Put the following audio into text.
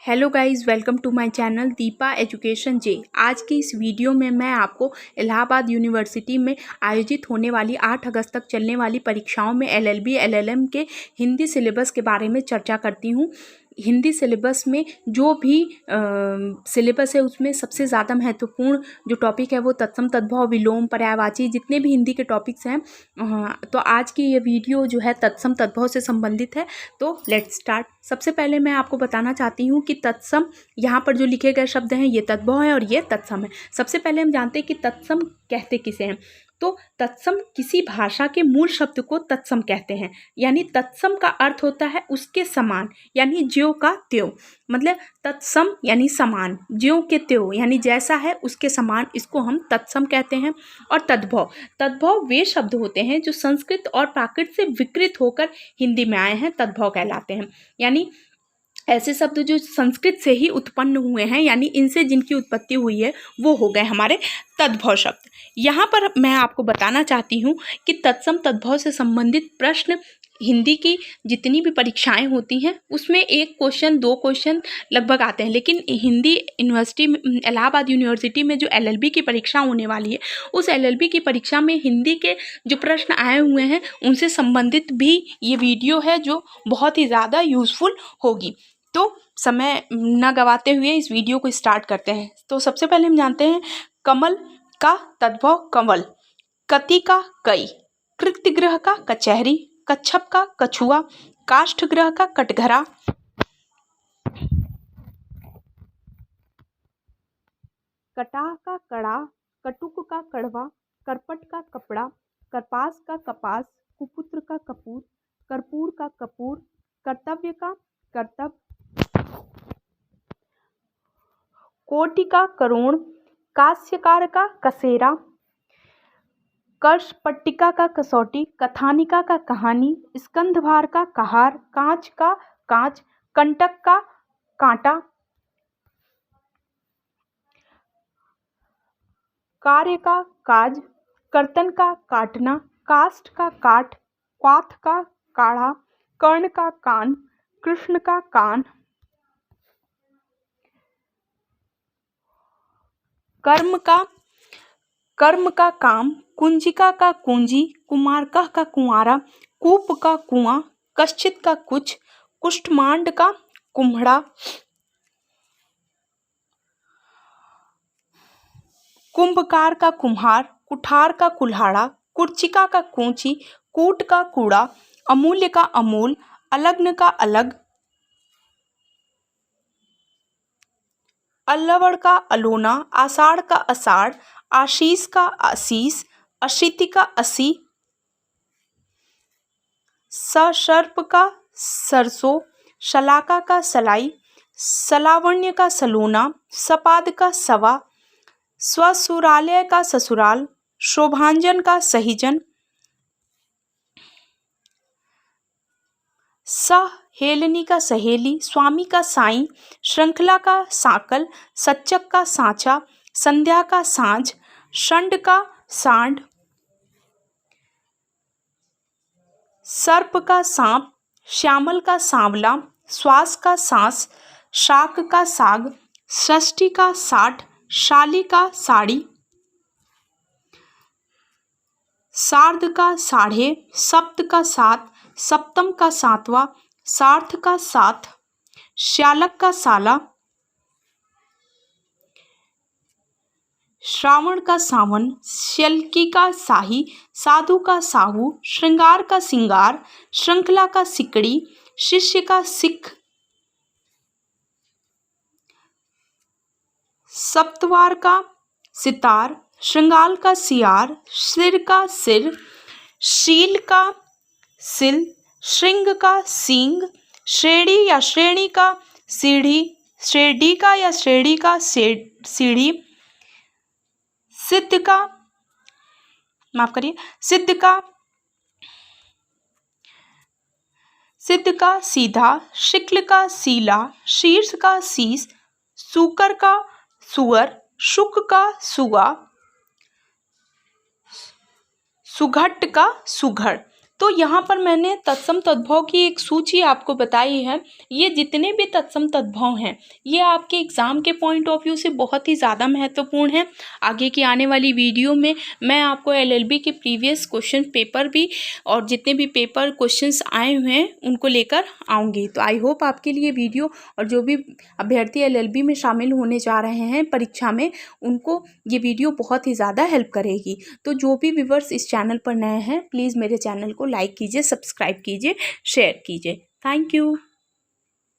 Hello guys, welcome to my channel Deepa education J. आज की इस वीडियो में मैं आपको इलाहाबाद यूनिवर्सिटी में आयोजित होने वाली 8 अगस्त तक चलने वाली परीक्षाओं में एलएलबी एलएलएम के हिंदी सिलेबस के बारे में चर्चा करती हूँ। हिंदी सिलेबस में जो भी सिलेबस है उसमें सबसे ज़्यादा महत्वपूर्ण जो टॉपिक है वो तत्सम तद्भव विलोम पर्यायवाची जितने भी हिंदी के टॉपिक्स हैं। तो आज की ये वीडियो जो है तत्सम तद्भव से संबंधित है। तो लेट्स स्टार्ट। सबसे पहले मैं आपको बताना चाहती हूँ कि तत्सम यहाँ पर जो लिखे गए शब्द हैं ये तद्भव है और ये तत्सम है। सबसे पहले हम जानते हैं कि तत्सम कहते किसे हैं। तो तत्सम किसी भाषा के मूल शब्द को तत्सम कहते हैं। यानी तत्सम का अर्थ होता है उसके समान, यानी ज्यों का त्यों। मतलब तत्सम यानी समान, ज्यों के त्यों यानी जैसा है उसके समान, इसको हम तत्सम कहते हैं। और तद्भव, तद्भव वे शब्द होते हैं जो संस्कृत और प्राकृत से विकृत होकर हिंदी में आए हैं, तद्भव कहलाते हैं। यानी ऐसे शब्द जो संस्कृत से ही उत्पन्न हुए हैं, यानी इनसे जिनकी उत्पत्ति हुई है वो हो गए हमारे तद्भव शब्द। यहाँ पर मैं आपको बताना चाहती हूँ कि तत्सम तद्भव से संबंधित प्रश्न हिंदी की जितनी भी परीक्षाएं होती हैं उसमें 1 क्वेश्चन 2 क्वेश्चन लगभग आते हैं, लेकिन हिंदी यूनिवर्सिटी में, इलाहाबाद यूनिवर्सिटी में जो एलएलबी की परीक्षा होने वाली है उस एलएलबी की परीक्षा में हिंदी के जो प्रश्न आए हुए हैं उनसे संबंधित भी ये वीडियो है जो बहुत ही ज़्यादा यूज़फुल होगी। तो समय न गवाते हुए इस वीडियो को स्टार्ट करते हैं। तो सबसे पहले हम जानते हैं कमल का तद्भव कंवल, कति का कई, कृत्यग्रह का कचहरी, कच्छप का कछुआ, काष्ठग्रह का कटघरा, कटाह का कड़ा, कटुक का कड़वा, करपट का कपड़ा, करपास का कपास, कुपुत्र का कपूर, कर्पूर का कपूर, कर्तव्य का कर्तव्य, कोटि का करोड़, कास्यकार का कसेरा, कर्ष पट्टिका का कसौटी, कथानिका का कहानी, स्कंधभार का कहार, कांच का कांच, कंटक का कांटा, कार्य का काज, कर्तन का काटना, काष्ठ का काट, क्वाथ का काढ़ा, कर्ण का कान, कृष्ण का कान, कर्म का काम, कुंजिका का कुंजी, कुमारकः का कुंवारा, कूप का कुआं, कश्चित का कुछ, कुष्ठमांड का कुम्हड़ा, कुंभकार का कुम्हार, कुठार का कुल्हाड़ा, कुर्चिका का कूंची, कूट का कूड़ा, अमूल्य का अमूल, अलग्न का अलग, अल्लवड़ का अलोना, आषाढ़ का अषाढ़, आशीष का आशीष, अशीति का असी, ससर्प का सरसों, शलाका का सलाई, सलावण्य का सलोना, सपाद का सवा, स्वसुरालय का ससुराल, शोभांजन का सहीजन, हेलनी का सहेली, स्वामी का साईं, श्रृंखला का सांकल, सच्चक का सांचा, संध्या का सांझ, षंड का सांड, सर्प का सांप, श्यामल का सांवला, श्वास का सांस, शाक का साग, षष्ठी का साठ, शाली का साड़ी, सार्ध का साढ़े, सप्त का सात, सप्तम का सातवां, सार्थ का साथ, श्यालक का साला, श्रावण का सावन, श्यल्की का साही, साधु का साहू, श्रृंगार का सिंगार, श्रृंखला का सिकड़ी, शिष्य का सिख, सप्तवार का सितार, श्रृंगाल का सियार, सिर का सिर, शील का सिल, श्रृंग का सींग, श्रेणी या श्रेणी का सीढ़ी, श्रेणी का या श्रेणी का सीढ़ी, सिद्ध का सीधा, शिक्ल का सीला, शीर्ष का शीस, सूकर का सुअर, शुक का सुगा, सुघट का सुघड़। तो यहाँ पर मैंने तत्सम तद्भव की एक सूची आपको बताई है। ये जितने भी तत्सम तद्भव हैं ये आपके एग्ज़ाम के पॉइंट ऑफ व्यू से बहुत ही ज़्यादा महत्वपूर्ण है। आगे की आने वाली वीडियो में मैं आपको एलएलबी के प्रीवियस क्वेश्चन पेपर भी और जितने भी पेपर क्वेश्चंस आए हुए हैं उनको लेकर आऊँगी। तो आई होप आपके लिए वीडियो और जो भी अभ्यर्थी एलएलबी में शामिल होने जा रहे हैं परीक्षा में उनको ये वीडियो बहुत ही ज़्यादा हेल्प करेगी। तो जो भी व्यूअर्स इस चैनल पर नए हैं प्लीज़ मेरे चैनल को लाइक कीजिए, सब्सक्राइब कीजिए, शेयर कीजिए। Thank you.